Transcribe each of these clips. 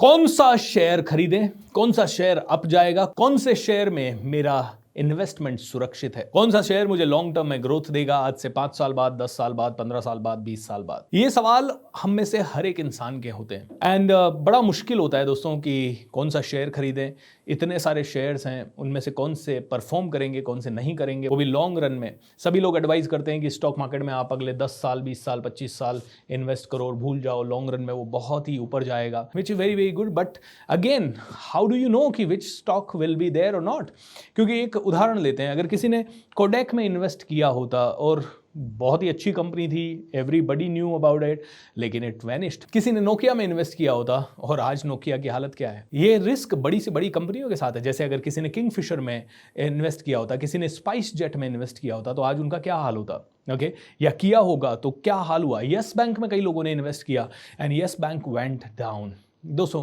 कौन सा शेयर खरीदें, कौन सा शेयर अप जाएगा, कौन से शेयर में मेरा इन्वेस्टमेंट सुरक्षित है, कौन सा शेयर मुझे लॉन्ग टर्म में ग्रोथ देगा आज से 5 साल बाद, 10 साल बाद, 15 साल बाद, 20 साल बाद। ये सवाल हम में से हर एक इंसान के होते हैं एंड बड़ा मुश्किल होता है दोस्तों कि कौन सा शेयर खरीदें। इतने सारे शेयर्स हैं, उनमें से कौन से परफॉर्म करेंगे, कौन से नहीं करेंगे, वो भी लॉन्ग रन में। सभी लोग एडवाइस करते हैं कि स्टॉक मार्केट में आप अगले 10 साल, 20 साल, 25 साल इन्वेस्ट करो और भूल जाओ, लॉन्ग रन में वो बहुत ही ऊपर जाएगा, which is very very good. But again, how do you know कि which stock will be there और नॉट? क्योंकि एक उदाहरण लेते हैं, अगर किसी ने कोडेक में इन्वेस्ट किया होता और बहुत ही अच्छी कंपनी थी, एवरीबडी न्यू अबाउट इट, लेकिन इट वैनिश्ड। किसी ने नोकिया में इन्वेस्ट किया होता और आज नोकिया की हालत क्या है। ये रिस्क बड़ी से बड़ी कंपनियों के साथ है। जैसे अगर किसी ने किंगफिशर में इन्वेस्ट किया होता, किसी ने स्पाइस जेट में इन्वेस्ट किया होता, तो आज उनका क्या हाल होता, ओके या किया होगा तो क्या हाल हुआ। यस बैंक में कई लोगों ने इन्वेस्ट किया and yes bank went down. दोस्तों,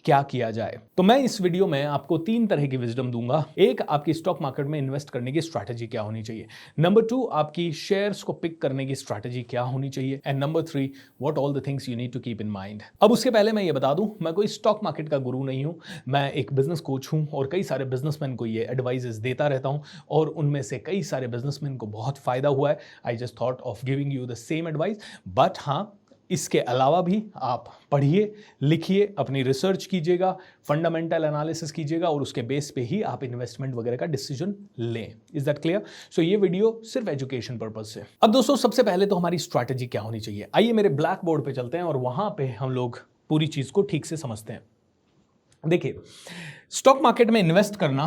क्या किया जाए? तो मैं इस वीडियो में आपको 3 तरह की विजडम दूंगा। एक, आपकी स्टॉक मार्केट में इन्वेस्ट करने की स्ट्रैटेजी क्या होनी चाहिए। नंबर 2, आपकी शेयर्स को पिक करने की स्ट्रैटेजी क्या होनी चाहिए। And number 3, what all the things you need to keep in mind. अब उसके पहले मैं ये बता दूं, मैं कोई स्टॉक मार्केट का गुरु नहीं हूं, मैं एक बिजनेस कोच हूं और कई सारे बिजनेसमैन को ये एडवाइजेस देता रहता हूं और उनमें से कई सारे बिजनेसमैन को बहुत फायदा हुआ है। I just thought of giving you the same advice. But हाँ, इसके अलावा भी आप पढ़िए, लिखिए, अपनी रिसर्च कीजिएगा, फंडामेंटल एनालिसिस कीजिएगा और उसके बेस पे ही आप इन्वेस्टमेंट वगैरह का डिसीजन लें। Is that clear? सो ये वीडियो सिर्फ एजुकेशन पर्पज से। अब दोस्तों, सबसे पहले तो हमारी स्ट्रैटेजी क्या होनी चाहिए। आइए मेरे ब्लैक बोर्ड पे चलते हैं और वहां पे हम लोग पूरी चीज को ठीक से समझते हैं। देखिए, स्टॉक मार्केट में इन्वेस्ट करना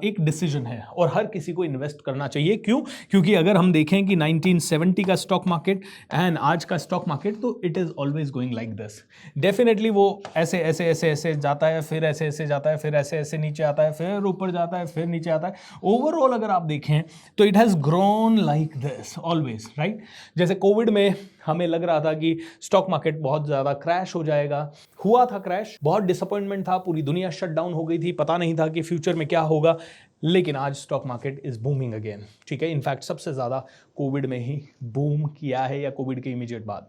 एक डिसीजन है और हर किसी को इन्वेस्ट करना चाहिए। क्यों? क्योंकि अगर हम देखें कि 1970 का स्टॉक मार्केट एंड आज का स्टॉक मार्केट, तो it is always going like this. Definitely वो ऐसे ऐसे ऐसे ऐसे जाता है, फिर ऐसे ऐसे जाता है, फिर ऐसे ऐसे नीचे आता है, फिर ऊपर जाता है, फिर नीचे आता है। ओवरऑल अगर आप देखें तो it has grown like this always, right? जैसे कोविड में हमें लग रहा था कि स्टॉक मार्केट बहुत ज़्यादा क्रैश हो जाएगा, हुआ था क्रैश, बहुत डिसअपॉइंटमेंट था, पूरी दुनिया शट डाउन हो गई थी, पता नहीं था कि फ्यूचर में क्या होगा। लेकिन आज stock market is booming again, ठीक है? इनफैक्ट सबसे ज़्यादा कोविड में ही बूम किया है या कोविड के इमीडिएट बाद।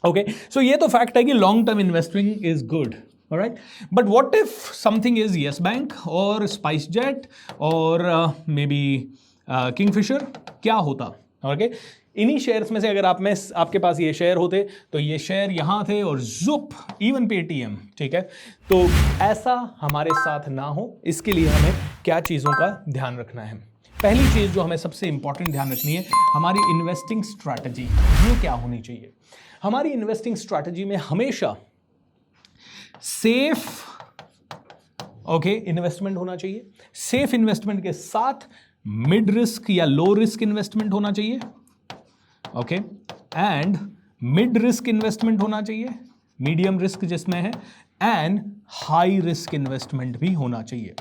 ओके, सो ये तो फैक्ट है कि long term investing is good, alright. But what if something is yes bank और स्पाइस जेट और मे बी किंगफिशर, क्या होता? ओके, इन्हीं शेयर्स में से अगर आपके पास ये शेयर होते तो ये शेयर यहां थे और जुप, इवन पेटीएम, ठीक है? तो ऐसा हमारे साथ ना हो, इसके लिए हमें क्या चीज़ों का ध्यान रखना है। पहली चीज़ जो हमें सबसे इंपॉर्टेंट ध्यान रखनी है, हमारी इन्वेस्टिंग स्ट्रैटेजी ये क्या होनी चाहिए। हमारी इन्वेस्टिंग स्ट्रैटेजी में हमेशा सेफ इन्वेस्टमेंट होना चाहिए। सेफ इन्वेस्टमेंट के साथ मिड रिस्क या लो रिस्क इन्वेस्टमेंट होना चाहिए, okay, and mid risk investment होना चाहिए, मीडियम रिस्क जिसमें है, एंड हाई रिस्क इन्वेस्टमेंट भी होना चाहिए।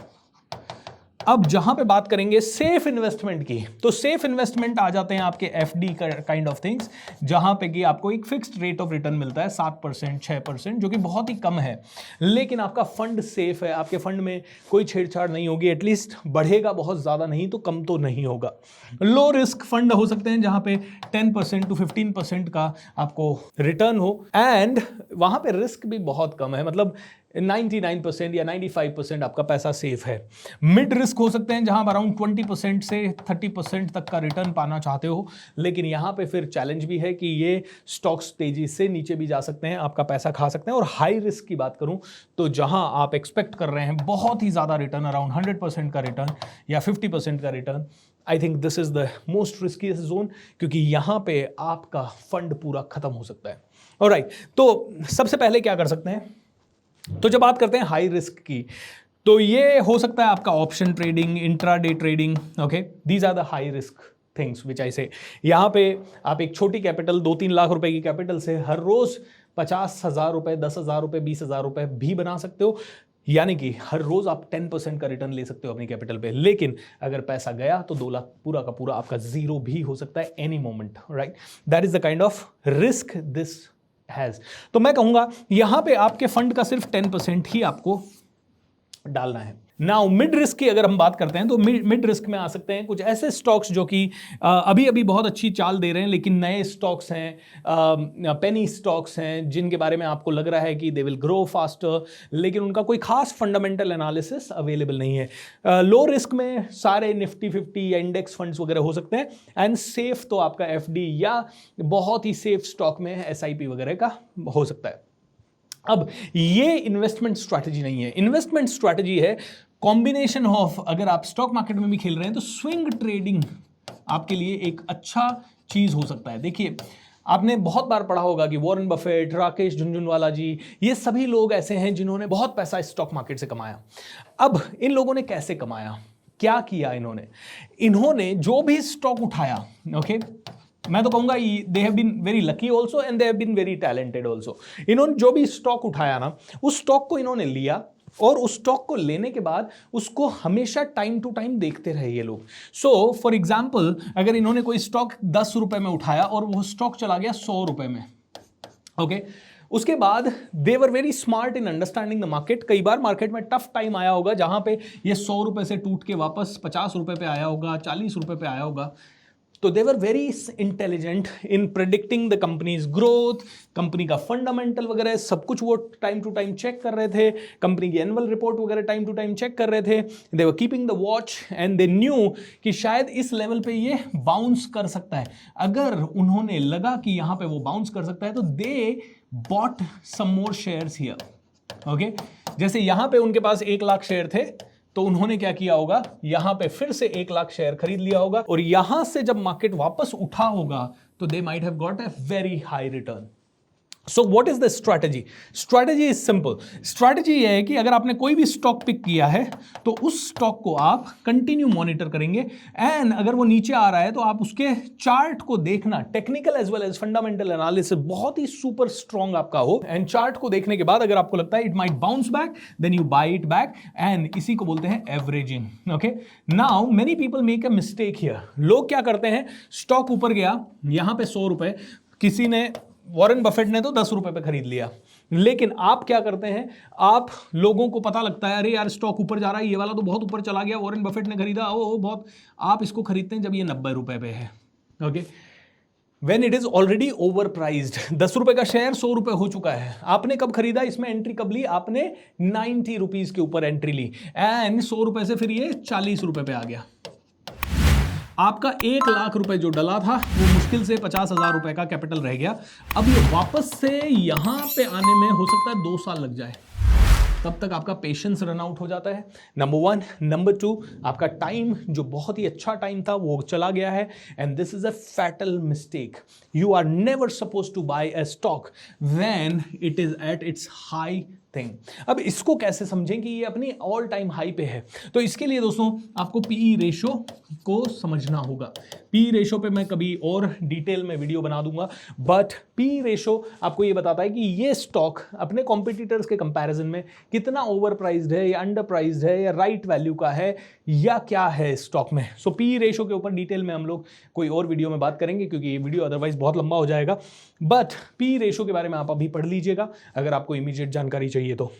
अब जहां पे बात करेंगे सेफ इन्वेस्टमेंट की, तो सेफ इन्वेस्टमेंट आ जाते हैं आपके एफडी काइंड ऑफ थिंग्स, जहां पे कि आपको एक फिक्स्ड रेट ऑफ रिटर्न मिलता है 7%, 6%, जो कि बहुत ही कम है, लेकिन आपका फंड सेफ है, आपके फंड में कोई छेड़छाड़ नहीं होगी, एटलीस्ट बढ़ेगा बहुत ज्यादा नहीं तो कम तो नहीं होगा। लो रिस्क फंड हो सकते हैं जहां पे 10% to 15% का आपको रिटर्न हो एंड वहां पे रिस्क भी बहुत कम है, मतलब 99% या 95% आपका पैसा सेफ है। मिड रिस्क हो सकते हैं जहां अराउंड 20% से 30% तक का रिटर्न पाना चाहते हो, लेकिन यहां पे फिर चैलेंज भी है कि ये स्टॉक्स तेजी से नीचे भी जा सकते हैं, आपका पैसा खा सकते हैं। और हाई रिस्क की बात करूं तो जहां आप एक्सपेक्ट कर रहे हैं बहुत ही ज्यादा रिटर्न, अराउंड 100% का रिटर्न या 50% का return, I think this is the most riskiest zone, क्योंकि यहां पे आपका फंड पूरा खत्म हो सकता है। ऑलराइट, तो सबसे पहले क्या कर सकते हैं, तो जब बात करते हैं हाई रिस्क की, तो ये हो सकता है आपका option trading, intraday trading, okay, these are the high risk things which I say. यहाँ पे आप एक छोटी कैपिटल, 2-3 लाख रुपए की कैपिटल से हर रोज 50,000 रुपए, 10,000 रुपए, 20,000 रुपए भी बना सकते हो, यानी कि हर रोज आप 10% का रिटर्न ले सकते हो अपनी कैपिटल पे। लेकिन अगर पैसा गया तो 2 लाख पूरा का पूरा आपका जीरो भी हो सकता है any moment, right? That is the kind of risk this has. तो मैं कहूंगा यहां पे आपके फंड का सिर्फ 10% ही आपको डालना है। नाउ मिड रिस्क की अगर हम बात करते हैं तो मिड रिस्क में आ सकते हैं कुछ ऐसे स्टॉक्स जो कि अभी अभी बहुत अच्छी चाल दे रहे हैं, लेकिन नए स्टॉक्स हैं, पेनी स्टॉक्स हैं, जिनके बारे में आपको लग रहा है कि दे विल ग्रो फास्टर, लेकिन उनका कोई खास फंडामेंटल एनालिसिस अवेलेबल नहीं है। लो रिस्क में सारे निफ्टी 50 या इंडेक्स फंड्स वगैरह हो सकते हैं, एंड सेफ तो आपका एफडी या बहुत ही सेफ स्टॉक में एसआईपी वगैरह का हो सकता है। अब ये इन्वेस्टमेंट स्ट्रैटेजी नहीं है, इन्वेस्टमेंट स्ट्रैटेजी है कॉम्बिनेशन ऑफ, अगर आप स्टॉक मार्केट में भी खेल रहे हैं तो स्विंग ट्रेडिंग आपके लिए एक अच्छा चीज हो सकता है। देखिए, आपने बहुत बार पढ़ा होगा कि वॉरेन बफेट, राकेश झुनझुनवाला जी, ये सभी लोग ऐसे हैं जिन्होंने बहुत पैसा स्टॉक मार्केट से कमाया। अब इन लोगों ने कैसे कमाया, क्या किया इन्होंने जो भी स्टॉक उठाया, ओके, मैं तो कहूंगा they have been very lucky also and they have been very talented also. इन्होंने जो भी स्टॉक उठाया ना, उस स्टॉक को इन्होंने लिया और उस स्टॉक को लेने के बाद उसको हमेशा टाइम टू टाइम देखते रहे ये लोग। सो फॉर एग्जाम्पल, अगर इन्होंने कोई स्टॉक 10 रुपए में उठाया और वो स्टॉक चला गया 100 रुपए में, ओके, उसके बाद they were very smart in understanding the market. कई बार मार्केट में टफ टाइम आया होगा जहां पे ये 100 रुपए से टूट के वापस 50 रुपए पे आया होगा, 40 रुपए पे आया होगा। तो they were very intelligent in predicting the company's growth, company का फंडामेंटल वगैरह सब कुछ वो टाइम टू टाइम चेक कर रहे थे, कंपनी की एनुअल रिपोर्ट वगैरह टाइम टू टाइम चेक कर रहे थे। They were keeping the watch and they knew कि शायद इस लेवल पे ये बाउंस कर सकता है। अगर उन्होंने लगा कि यहां पे वो बाउंस कर सकता है तो they bought some more shares here, okay. जैसे यहां पे उनके पास 1 लाख शेयर थे, तो उन्होंने क्या किया होगा, यहां पे फिर से 1 लाख शेयर खरीद लिया होगा, और यहां से जब मार्केट वापस उठा होगा तो they might have got a very high return. So what is the strategy? Strategy is simple. Strategy यह है कि अगर आपने कोई भी स्टॉक पिक किया है तो उस स्टॉक को आप कंटिन्यू मॉनिटर करेंगे, एंड अगर वो नीचे आ रहा है तो आप उसके चार्ट को देखना, technical as well as fundamental analysis बहुत ही सुपर स्ट्रॉन्ग आपका हो, एंड चार्ट को देखने के बाद अगर आपको लगता है it might bounce back, then you buy it back, and इसी को बोलते हैं averaging, okay. Now many people make a mistake here. लोग क्या करते हैं, स्टॉक ऊपर गया, यहां पे 100 रुपए, किसी ने, वॉरेन बफेट ने तो 10 रुपए पे खरीद लिया, लेकिन आप क्या करते हैं, आप लोगों को पता लगता है अरे यार स्टॉक ऊपर जा रहा है, ये वाला तो बहुत ऊपर चला गया, वॉरेन बफेट ने खरीदा, ओ बहुत, आप इसको खरीदते हैं जब ये 90 रुपए पे है, okay, when it is already over prized. 10 रुपए का शेयर 100 रुपए हो चुका है, आपने कब खरीदा, इसमें एंट्री कब ली, आपने 90 रुपीज के ऊपर एंट्री ली, एंड 100 रुपए से फिर ये 40 रुपए पे आ गया। आपका 1 लाख रुपए जो डला था वो मुश्किल से 50,000 रुपए का कैपिटल रह गया। अब ये वापस से यहां पे आने में हो सकता है 2 साल लग जाए, तब तक आपका पेशेंस रन आउट हो जाता है, नंबर 1। नंबर 2, आपका टाइम जो बहुत ही अच्छा टाइम था वो चला गया है, and this is a fatal mistake. You are never suppose to buy a stock when it is at its high thing. अब इसको कैसे समझें कि ये अपनी ऑल टाइम हाई पे है, तो इसके लिए दोस्तों आपको पीई रेशो को समझना होगा। पीई रेशो पे मैं कभी और डिटेल में वीडियो बना दूंगा, बट पीई रेशो आपको ये बताता है कि ये स्टॉक अपने कॉम्पिटिटर्स के कंपैरिजन में कितना ओवर प्राइज्ड है या अंडर प्राइज्ड है या राइट वैल्यू का है या क्या है स्टॉक में। सो पीई रेशो के ऊपर डिटेल में हम लोग कोई और वीडियो में बात करेंगे, क्योंकि ये वीडियो अदरवाइज बहुत लंबा हो जाएगा, बट पीई रेशो के बारे में आप अभी पढ़ लीजिएगा अगर आपको इमीडिएट जानकारी चाहिए तो।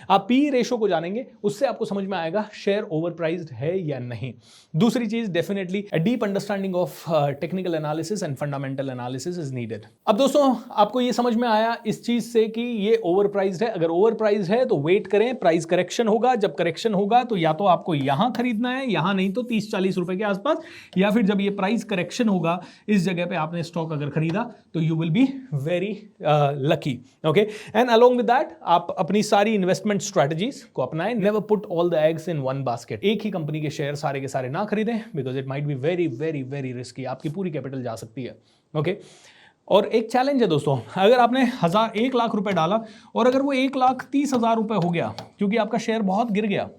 आप पीई रेशो को जानेंगे, उससे आपको समझ में आएगा शेयर ओवर प्राइज्ड है या नहीं। दूसरी चीज, definitely a deep understanding of technical analysis and fundamental analysis is needed. अब दोस्तों आपको ये समझ में आया इस चीज से कि ये ओवर प्राइज्ड है। अगर ओवर प्राइज्ड है तो वेट करें, प्राइस करेक्शन होगा, जब करेक्शन होगा तो या तो आपको यहां खरीदना है, यहां नहीं तो 30-40 रुपए के आसपास, या फिर जब ये प्राइस करेक्शन होगा इस जगह पे आपने स्टॉक अगर खरीदा तो you will be very lucky, okay. And along with that आप अपनी सारी इन्वेस्टमेंट स्ट्रेटजीज को अपनाएं। Never put all the eggs in one basket. एक ही कंपनी के शेयर सारे के सारे ना खरीदें, because it might be very very very risky, आपकी पूरी कैपिटल जा सकती है, ओके। और एक चैलेंज है दोस्तों, अगर आपने 1 लाख रुपए डाला और अगर वो 1,30,000 रुपए हो गया क्योंकि आपका शेयर बहुत गिर गया,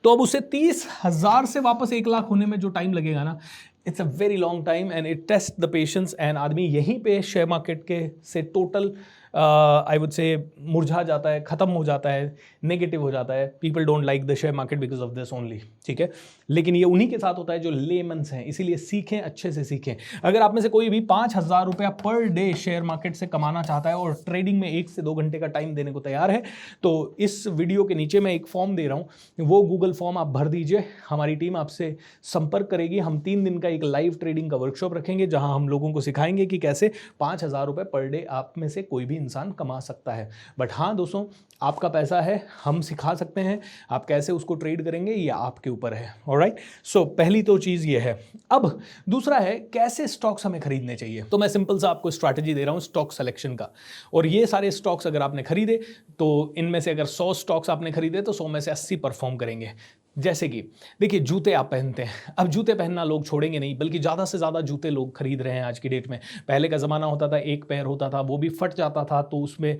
तो अब उसे 30,000 से वापस 1 लाख होने में जो टाइम लगेगा ना, it's a very long time and it taste the patience. And आदमी यहीं पे शेयर मार्केट के से टोटल आई वुड से मुरझा जाता है, खत्म हो जाता है, नेगेटिव हो जाता है। People don't like the share market because of this only, ठीक है। लेकिन ये उन्हीं के साथ होता है जो लेमन्स हैं, इसीलिए सीखें, अच्छे से सीखें। अगर आप में से कोई भी 5,000 रुपया पर डे शेयर मार्केट से कमाना चाहता है और ट्रेडिंग में 1 से 2 घंटे का टाइम देने को तैयार है, तो इस वीडियो के नीचे मैं एक फॉर्म दे रहा हूं, वो गूगल फॉर्म आप भर दीजिए। हमारी टीम आपसे संपर्क करेगी। हम 3 दिन का एक लाइव ट्रेडिंग का वर्कशॉप रखेंगे जहां हम लोगों को सिखाएंगे कि कैसे 5,000 रुपए पर डे आप में से कोई भी इंसान कमा सकता है। बट हाँ दोस्तों, आपका पैसा है, हम सिखा सकते हैं। आप कैसे उसको ट्रेड करेंगे ये आपके ऊपर है। ऑलराइट, सो पहली तो चीज ये है। अब दूसरा है कैसे स्टॉक्स हमें खरीदने चाहिए। तो मैं सिंपल सा आपको स्ट्रैटेजी दे रहा हूं स्टॉक सिलेक्शन का। और ये सारे स्टॉक्स अगर आपने खरीदे तो इनमें से अगर 100 स्टॉक्स आपने खरीदे तो 100 में से 80 परफॉर्म करेंगे। जैसे कि देखिए, जूते आप पहनते हैं, अब जूते पहनना लोग छोड़ेंगे नहीं, बल्कि ज़्यादा से ज़्यादा जूते लोग खरीद रहे हैं आज की डेट में। पहले का ज़माना होता था, एक पैर होता था, वो भी फट जाता था तो उसमें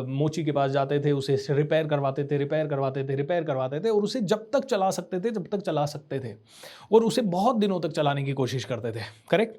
मोची के पास जाते थे, उसे रिपेयर करवाते थे और उसे जब तक चला सकते थे और उसे बहुत दिनों तक चलाने की कोशिश करते थे। करेक्ट।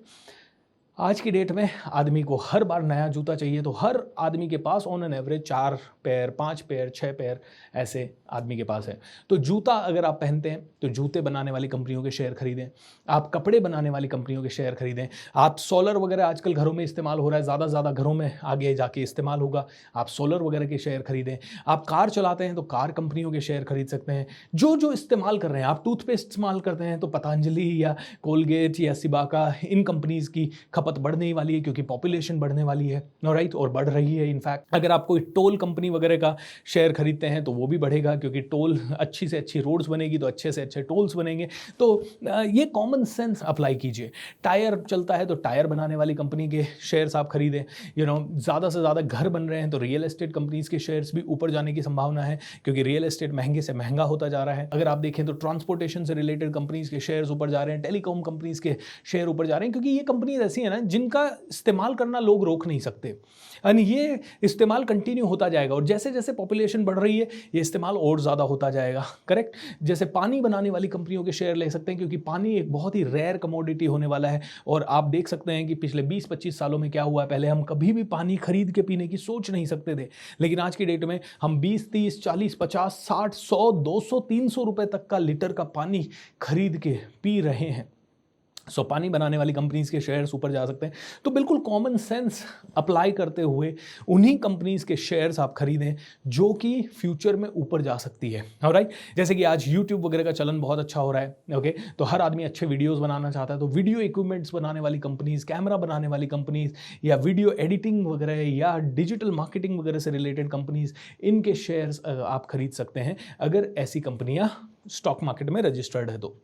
आज की डेट में आदमी को हर बार नया जूता चाहिए, तो हर आदमी के पास ऑन एन एवरेज 4 पैर, 5 पैर, 6 पैर ऐसे आदमी के पास है। तो जूता अगर आप पहनते हैं तो जूते बनाने वाली कंपनियों के शेयर खरीदें, आप कपड़े बनाने वाली कंपनियों के शेयर खरीदें, आप सोलर वगैरह आजकल घरों में इस्तेमाल हो रहा है, ज़्यादा से ज़्यादा घरों में आगे जाके इस्तेमाल होगा, आप सोलर वगैरह के शेयर खरीदें। आप कार चलाते हैं तो कार कंपनियों के शेयर खरीद सकते हैं। जो इस्तेमाल कर रहे हैं, आप टूथपेस्ट इस्तेमाल करते हैं तो पतंजलि या कोलगेट या सिबाका, इन कंपनीज की खपत बढ़ने वाली है क्योंकि पॉपुलेशन बढ़ने वाली है। राइट, और बढ़ रही है इनफैक्ट। अगर आप कोई टोल कंपनी वगैरह का शेयर खरीदते हैं तो वो भी बढ़ेगा, क्योंकि टोल अच्छी से अच्छी रोड्स बनेगी तो अच्छे से अच्छे टोल्स बनेंगे। तो ये कॉमन सेंस अप्लाई कीजिए। टायर चलता है तो टायर बनाने वाली कंपनी के शेयर्स आप खरीदें। ज़्यादा से ज़्यादा घर बन रहे हैं तो रियल एस्टेट कंपनीज के शेयर्स भी ऊपर जाने की संभावना है, क्योंकि रियल एस्टेट महंगे से महंगा होता जा रहा है। अगर आप देखें तो ट्रांसपोर्टेशन से रिलेटेड कंपनीज के शेयर्स ऊपर जा रहे हैं, टेलीकॉम कंपनीज के शेयर ऊपर जा रहे हैं, क्योंकि ये कंपनीज ऐसी है ना जिनका इस्तेमाल करना लोग रोक नहीं सकते। यानी ये इस्तेमाल कंटिन्यू होता जाएगा और जैसे जैसे पॉपुलेशन बढ़ रही है ये इस्तेमाल और ज़्यादा होता जाएगा। करेक्ट। जैसे पानी बनाने वाली कंपनियों के शेयर ले सकते हैं, क्योंकि पानी एक बहुत ही रेयर कमोडिटी होने वाला है। और आप देख सकते हैं कि पिछले 20-25 सालों में क्या हुआ है। पहले हम कभी भी पानी खरीद के पीने की सोच नहीं सकते थे, लेकिन आज की डेट में हम 20, 30, 40, 50, 60, 100, 200, 300 रुपए तक का लीटर का पानी खरीद के पी रहे हैं। सो पानी बनाने वाली कंपनीज के शेयर्स ऊपर जा सकते हैं। तो बिल्कुल कॉमन सेंस अप्लाई करते हुए उन्हीं कंपनीज के शेयर्स आप खरीदें जो कि फ्यूचर में ऊपर जा सकती है। ऑलराइट, जैसे कि आज यूट्यूब वगैरह का चलन बहुत अच्छा हो रहा है। ओके, तो हर आदमी अच्छे वीडियोस बनाना चाहता है, तो वीडियो इक्विपमेंट्स बनाने वाली कंपनीज, कैमरा बनाने वाली कंपनीज, या वीडियो एडिटिंग वगैरह या डिजिटल मार्केटिंग वगैरह से रिलेटेड कंपनीज, इनके शेयर्स आप खरीद सकते हैं अगर ऐसी कंपनियां स्टॉक मार्केट में रजिस्टर्ड है तो।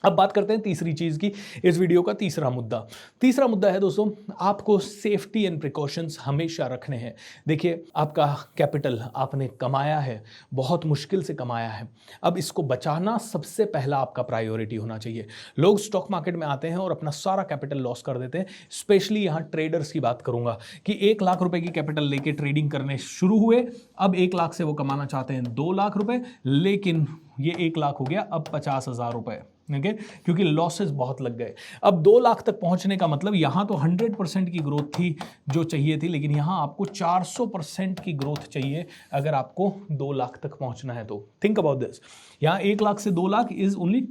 अब बात करते हैं तीसरी चीज़ की, इस वीडियो का तीसरा मुद्दा है दोस्तों, आपको सेफ्टी एंड प्रिकॉशंस हमेशा रखने हैं। देखिए, आपका कैपिटल आपने कमाया है, बहुत मुश्किल से कमाया है, अब इसको बचाना सबसे पहला आपका प्रायोरिटी होना चाहिए। लोग स्टॉक मार्केट में आते हैं और अपना सारा कैपिटल लॉस कर देते हैं। स्पेशली यहाँ ट्रेडर्स की बात करूंगा कि 1 लाख रुपए की कैपिटल लेके ट्रेडिंग करने शुरू हुए, अब 1 लाख से वो कमाना चाहते हैं 2 लाख रुपए, लेकिन ये 1 लाख हो गया अब 50,000 रुपए। ओके, क्योंकि लॉसेस बहुत लग गए। अब 2 लाख तक पहुंचने का मतलब यहाँ तो 100% की ग्रोथ थी जो चाहिए थी, लेकिन यहाँ आपको 400% की ग्रोथ चाहिए अगर आपको 2 लाख तक पहुंचना है तो। थिंक अबाउट दिस, यहाँ 1 लाख से 2 लाख इज ओनली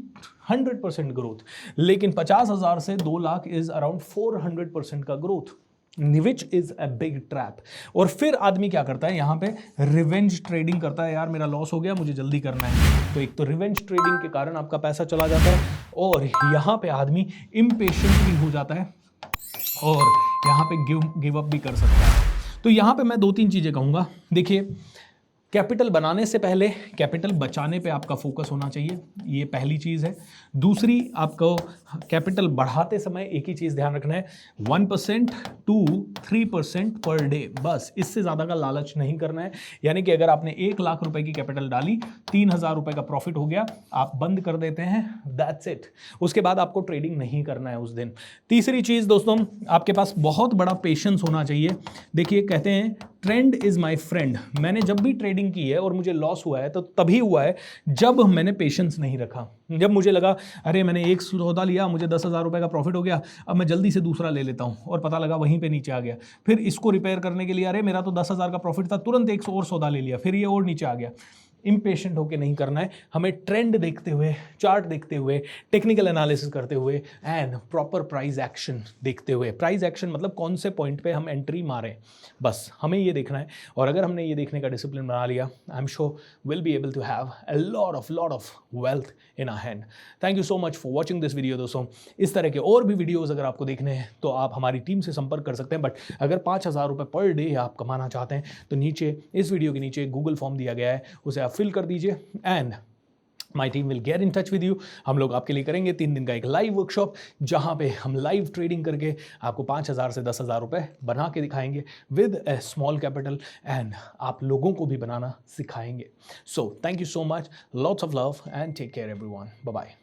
100% ग्रोथ, लेकिन 50,000 से 2 लाख इज अराउंड 400% का growth, which is a big trap. और फिर आदमी क्या करता है, यहाँ पे रिवेंज ट्रेडिंग करता है। यार मेरा लॉस हो गया, मुझे जल्दी करना है, तो एक तो रिवेंज ट्रेडिंग के कारण आपका पैसा चला जाता है, और यहाँ पे आदमी इम्पेशेंट भी हो जाता है और यहाँ पे गिव अप भी कर सकता है। तो यहाँ पे मैं 2-3 चीज़ें कहूँगा। देखिए, कैपिटल बनाने से पहले कैपिटल बचाने पे आपका फोकस होना चाहिए, ये पहली चीज़ है। दूसरी, आपको कैपिटल बढ़ाते समय एक ही चीज़ ध्यान रखना है, 1% to 3% पर डे, बस, इससे ज़्यादा का लालच नहीं करना है। यानी कि अगर आपने 1 लाख रुपए की कैपिटल डाली, 3,000 रुपए का प्रॉफिट हो गया, आप बंद कर देते हैं, दैट्स इट। उसके बाद आपको ट्रेडिंग नहीं करना है उस दिन। तीसरी चीज़ दोस्तों, आपके पास बहुत बड़ा पेशेंस होना चाहिए। देखिए, कहते हैं ट्रेंड इज़ माई फ्रेंड। मैंने जब भी ट्रेडिंग ट्रेडिंग की है और मुझे लॉस हुआ है तो तभी हुआ है जब मैंने पेशेंस नहीं रखा। जब मुझे लगा अरे मैंने एक सौदा लिया, मुझे 10,000 रुपये का प्रॉफिट हो गया, अब मैं जल्दी से दूसरा ले लेता हूँ, और पता लगा वहीं पे नीचे आ गया। फिर इसको रिपेयर करने के लिए अरे मेरा तो 10,000 का प्रॉफिट था, तुरंत एक और सौदा ले लिया, फिर ये और नीचे आ गया। इम्पेशेंट होकर नहीं करना है, हमें ट्रेंड देखते हुए, चार्ट देखते हुए, टेक्निकल एनालिसिस करते हुए एंड प्रॉपर प्राइस एक्शन देखते हुए। प्राइस एक्शन मतलब कौन से पॉइंट पे हम एंट्री मारें, बस हमें ये देखना है। और अगर हमने ये देखने का डिसिप्लिन बना लिया, I am sure will be able to have a lot of wealth in our hand. Thank you so much for watching this video दोस्तों। इस तरह के और भी वीडियोज़ अगर आपको देखने हैं तो आप हमारी टीम से संपर्क कर सकते हैं। बट अगर 5,000 रुपये पर डे आप कमाना चाहते हैं तो नीचे इस वीडियो के नीचे गूगल फॉर्म दिया गया है, उसे आप फिल कर दीजिए and my team will get in touch with you. हम लोग आपके लिए करेंगे 3 दिन का एक लाइव वर्कशॉप, जहां पे हम लाइव ट्रेडिंग करके आपको 5,000 से 10,000 रुपये बना के दिखाएंगे with a small capital, and आप लोगों को भी बनाना सिखाएंगे। So thank you so much, lots of love and take care everyone, bye bye.